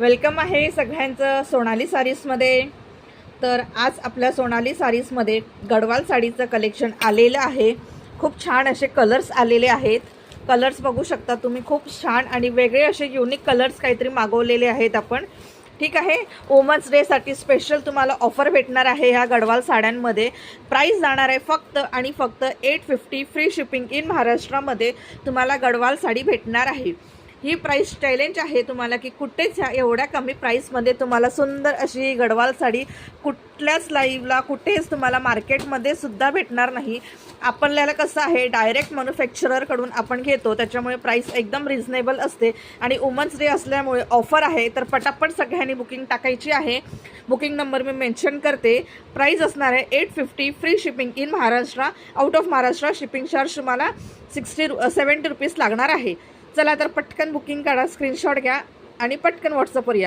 Welcome आहे सगळ्यांचं सोनाली सारीजमध्ये। तर आज आपल्या सोनाली सारीजमध्ये गडवाल साडीचं कलेक्शन आलेलं आहे। खूप छान असे कलर्स आलेले आहेत। कलर्स बघू शकता तुम्ही, खूप छान आणि वेगळे असे युनिक कलर्स काहीतरी मागवलेले आहेत आपण। ठीक आहे, वुमन्स डेसाठी स्पेशल तुम्हाला ऑफर भेटणार आहे ह्या गडवाल साड्यांमध्ये। प्राइस जाणार आहे फक्त आणि फक्त 850, फ्री शिपिंग इन महाराष्ट्रामध्ये तुम्हाला गडवाल साडी भेटणार आहे। ही प्राइस चॅलेंज आहे तुम्हाला की कुठेच ह्या एवढ्या कमी प्राइसमध्ये तुम्हाला सुंदर अशी गडवाल साडी कुठल्याच लाईव्हला कुठेच तुम्हाला मार्केटमध्ये सुद्धा भेटणार नाही। आपल्याला कसं आहे, डायरेक्ट मॅन्युफॅक्चररकडून आपण घेतो, त्याच्यामुळे प्राइस एकदम रिझनेबल असते आणि वुमन्स डे असल्यामुळे ऑफर आहे। तर पटापट सगळ्यांनी बुकिंग टाकायची आहे। बुकिंग नंबर मी मेन्शन करते। प्राइस असणार आहे 850, free shipping in Maharashtra. Out of Maharashtra shipping charge तुम्हाला 70 रुपीज लागणार आहे। चला तर पटकन बुकिंग करा, स्क्रीनशॉट घ्या आणि पटकन व्हॉट्सअपवर या।